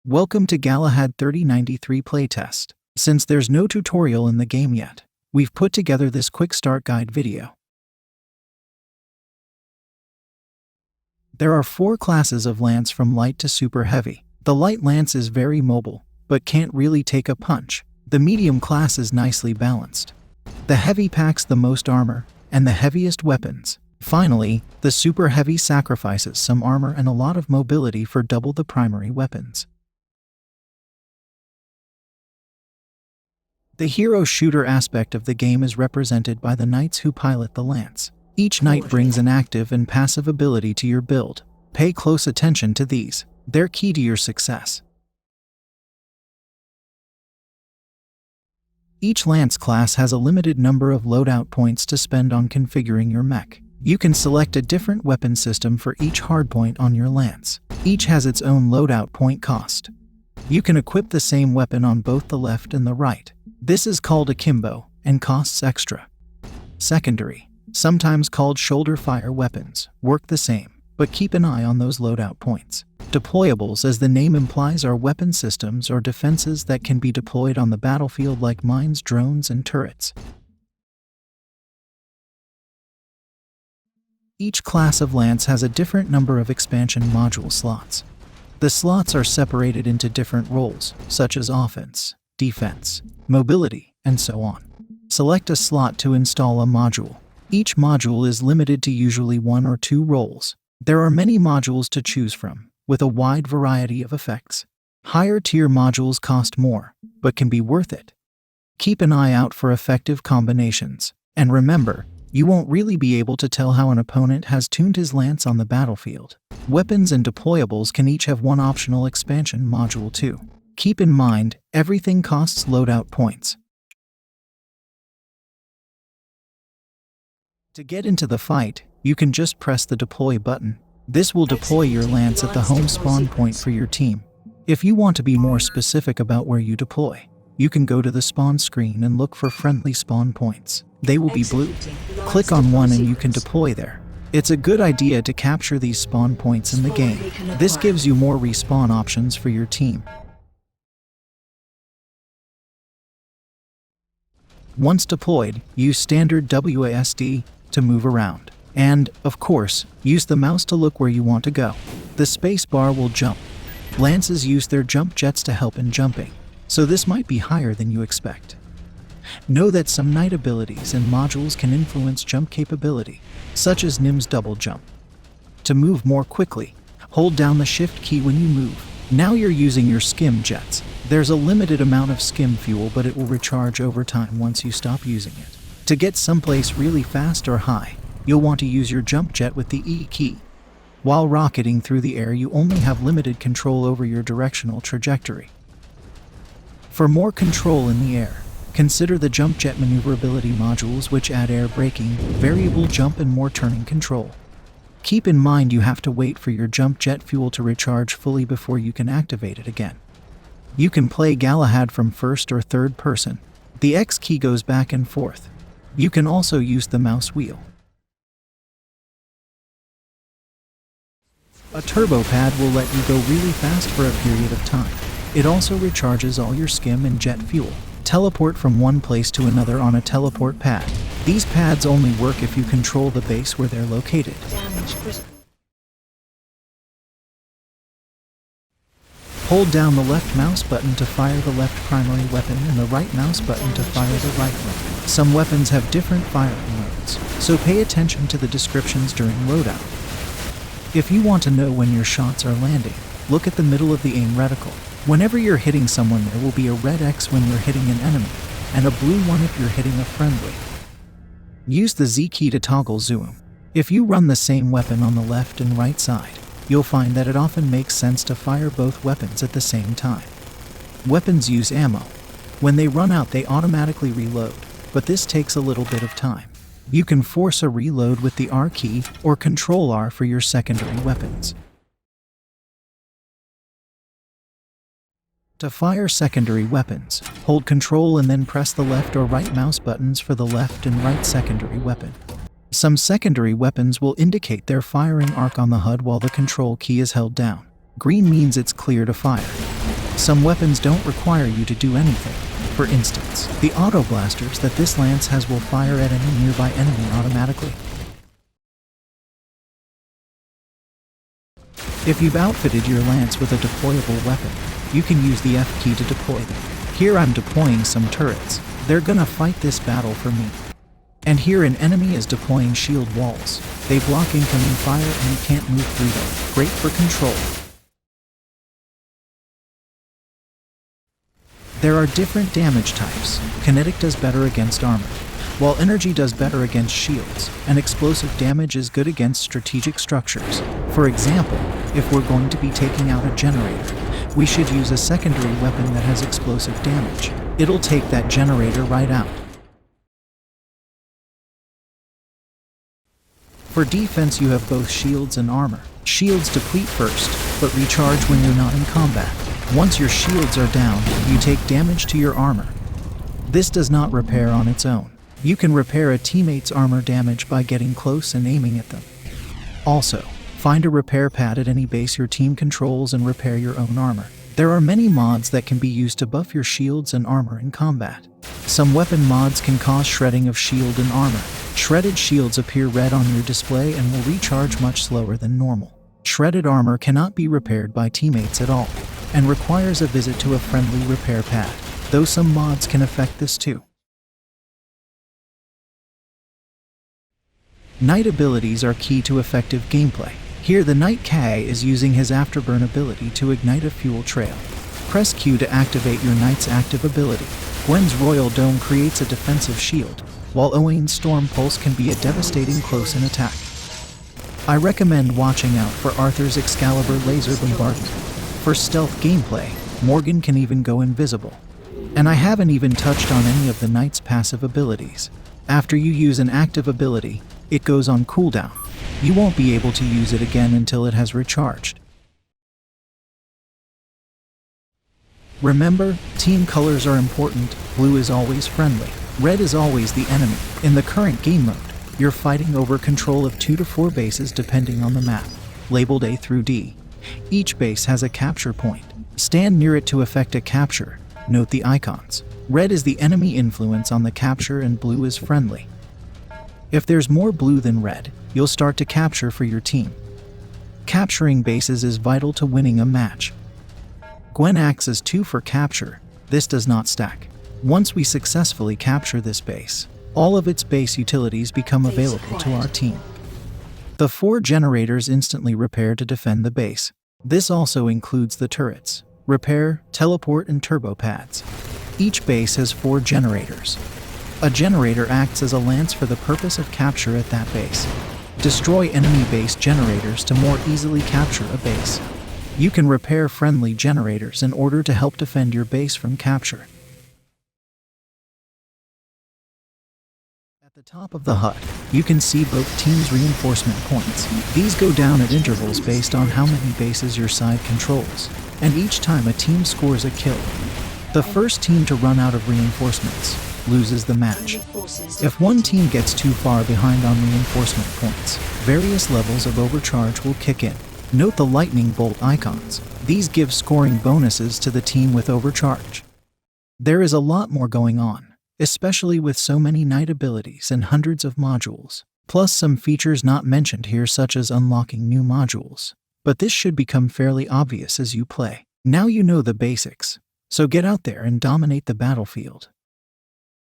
Welcome to GALAHAD 3093 playtest. Since there's no tutorial in the game yet, we've put together this quick start guide video. There are 4 classes of lance from light to super heavy. The light lance is very mobile, but can't really take a punch. The medium class is nicely balanced. The heavy packs the most armor and the heaviest weapons. Finally, the super heavy sacrifices some armor and a lot of mobility for double the primary weapons. The hero shooter aspect of the game is represented by the knights who pilot the lance. Each knight brings an active and passive ability to your build. Pay close attention to these. They're key to your success. Each lance class has a limited number of loadout points to spend on configuring your mech. You can select a different weapon system for each hardpoint on your lance. Each has its own loadout point cost. You can equip the same weapon on both the left and the right. This is called akimbo and costs extra. Secondary, sometimes called shoulder fire weapons, work the same, but keep an eye on those loadout points. Deployables, as the name implies, are weapon systems or defenses that can be deployed on the battlefield like mines, drones, and turrets. Each class of lance has a different number of expansion module slots. The slots are separated into different roles, such as offense, defense, mobility, and so on. Select a slot to install a module. Each module is limited to usually 1 or 2 roles. There are many modules to choose from, with a wide variety of effects. Higher tier modules cost more, but can be worth it. Keep an eye out for effective combinations, and remember, you won't really be able to tell how an opponent has tuned his lance on the battlefield. Weapons and deployables can each have one optional expansion module too. Keep in mind, everything costs loadout points. To get into the fight, you can just press the deploy button. This will deploy your lance at the home spawn point for your team. If you want to be more specific about where you deploy, you can go to the spawn screen and look for friendly spawn points. They will be blue. Click on one and you can deploy there. It's a good idea to capture these spawn points in the game. This gives you more respawn options for your team. Once deployed, use standard WASD to move around. And, of course, use the mouse to look where you want to go. The space bar will jump. Lances use their jump jets to help in jumping, so this might be higher than you expect. Know that some knight abilities and modules can influence jump capability, such as Nim's double jump. To move more quickly, hold down the shift key when you move. Now you're using your skim jets. There's a limited amount of skim fuel, but it will recharge over time once you stop using it. To get someplace really fast or high, you'll want to use your jump jet with the E key. While rocketing through the air, you only have limited control over your directional trajectory. For more control in the air, consider the jump jet maneuverability modules, which add air braking, variable jump, and more turning control. Keep in mind you have to wait for your jump jet fuel to recharge fully before you can activate it again. You can play Galahad from first or third person. The X key goes back and forth. You can also use the mouse wheel. A turbo pad will let you go really fast for a period of time. It also recharges all your skim and jet fuel. Teleport from one place to another on a teleport pad. These pads only work if you control the base where they're located. Hold down the left mouse button to fire the left primary weapon and the right mouse button to fire the right one. Some weapons have different firing modes, so pay attention to the descriptions during loadout. If you want to know when your shots are landing, look at the middle of the aim reticle. Whenever you're hitting someone, there will be a red X when you're hitting an enemy, and a blue one if you're hitting a friendly. Use the Z key to toggle zoom. If you run the same weapon on the left and right side, you'll find that it often makes sense to fire both weapons at the same time. Weapons use ammo. When they run out, they automatically reload, but this takes a little bit of time. You can force a reload with the R key or Control R for your secondary weapons. To fire secondary weapons, hold Control and then press the left or right mouse buttons for the left and right secondary weapon. Some secondary weapons will indicate their firing arc on the HUD while the Control key is held down. Green means it's clear to fire. Some weapons don't require you to do anything. For instance, the auto blasters that this lance has will fire at any nearby enemy automatically. If you've outfitted your lance with a deployable weapon, you can use the F key to deploy them. Here I'm deploying some turrets. They're gonna fight this battle for me. And here an enemy is deploying shield walls. They block incoming fire and you can't move through them. Great for control. There are different damage types. Kinetic does better against armor, while energy does better against shields, and explosive damage is good against strategic structures. For example, if we're going to be taking out a generator, we should use a secondary weapon that has explosive damage. It'll take that generator right out. For defense, you have both shields and armor. Shields deplete first, but recharge when you're not in combat. Once your shields are down, you take damage to your armor. This does not repair on its own. You can repair a teammate's armor damage by getting close and aiming at them. Also, find a repair pad at any base your team controls and repair your own armor. There are many mods that can be used to buff your shields and armor in combat. Some weapon mods can cause shredding of shield and armor. Shredded shields appear red on your display and will recharge much slower than normal. Shredded armor cannot be repaired by teammates at all, and requires a visit to a friendly repair pad, though some mods can affect this too. Knight abilities are key to effective gameplay. Here the Knight K is using his Afterburn ability to ignite a fuel trail. Press Q to activate your Knight's active ability. Gwen's Royal Dome creates a defensive shield, while Owain's Storm Pulse can be a devastating close-in attack. I recommend watching out for Arthur's Excalibur Laser Bombardment. For stealth gameplay, Morgan can even go invisible. And I haven't even touched on any of the Knight's passive abilities. After you use an active ability, it goes on cooldown. You won't be able to use it again until it has recharged. Remember, team colors are important. Blue is always friendly. Red is always the enemy. In the current game mode, you're fighting over control of 2 to 4 bases depending on the map, labeled A through D. Each base has a capture point. Stand near it to effect a capture. Note the icons. Red is the enemy influence on the capture and blue is friendly. If there's more blue than red, you'll start to capture for your team. Capturing bases is vital to winning a match. Gwen acts as 2 for capture. This does not stack. Once we successfully capture this base, all of its base utilities become available to our team. The 4 generators instantly repair to defend the base. This also includes the turrets, repair, teleport, and turbo pads. Each base has 4 generators. A generator acts as a lance for the purpose of capture at that base. Destroy enemy base generators to more easily capture a base. You can repair friendly generators in order to help defend your base from capture. At the top of the HUD, you can see both teams' reinforcement points. These go down at intervals based on how many bases your side controls, and each time a team scores a kill, the first team to run out of reinforcements loses the match. If one team gets too far behind on reinforcement points, various levels of overcharge will kick in. Note the lightning bolt icons. These give scoring bonuses to the team with overcharge. There is a lot more going on, especially with so many Knight abilities and hundreds of modules, plus some features not mentioned here such as unlocking new modules. But this should become fairly obvious as you play. Now you know the basics, so get out there and dominate the battlefield.